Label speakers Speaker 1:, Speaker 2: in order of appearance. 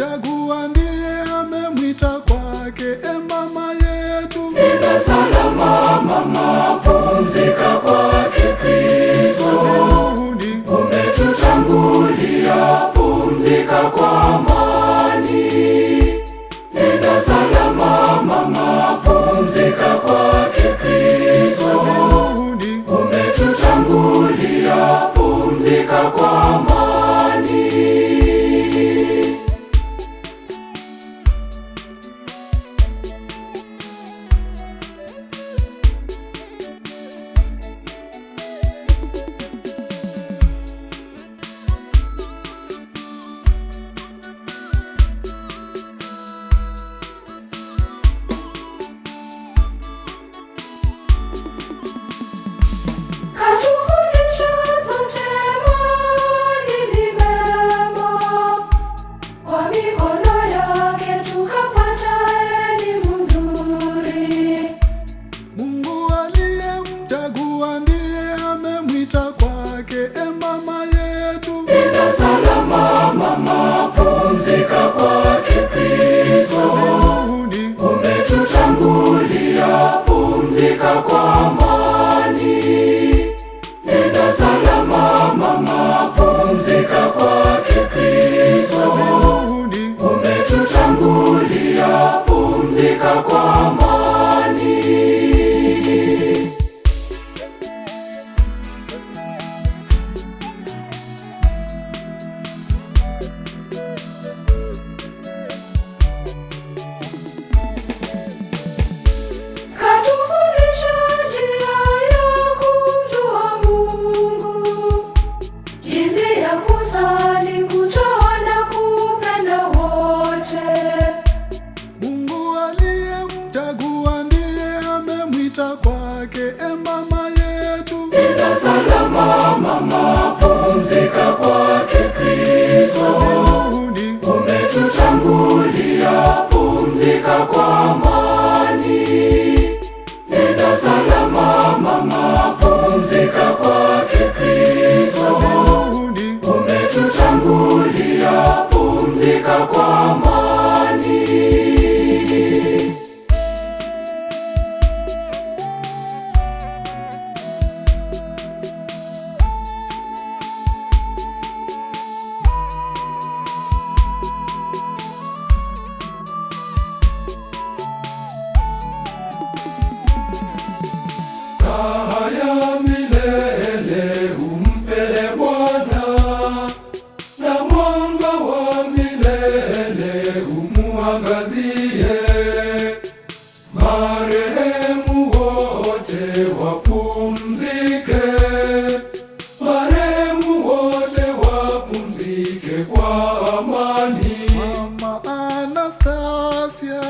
Speaker 1: aliyemchagua ndiye amemwita kwake, mama yetu.
Speaker 2: Nenda salama mama, pumzika kwake Kristo. Umetutangulia, pumzika kwa amani. Nenda salama mama, pumzika kwake Kristo. Umetutangulia, pumzika kwa amani. Nenda salama mama, pumzika kwake Kristo. Umetutangulia, pumzika kwa amani. Nenda salama mama, pumzika kwake Kristo. Umetutangulia, pumzika kwa amani.
Speaker 1: Kwake mama yetu.
Speaker 2: Nenda salama mama, pumzika kwake Kristo. Umetutangulia, pumzika kwa amani. Nenda salama mama, pumzika kwake Kristo. Umetutangulia, pumzika kwa amani.
Speaker 1: Ya milele umpe Bwana, na mwanga wa milele umuangazie. Marehemu wote wapumzike, marehemu wote wapumzike kwa amani. Mama Anastasia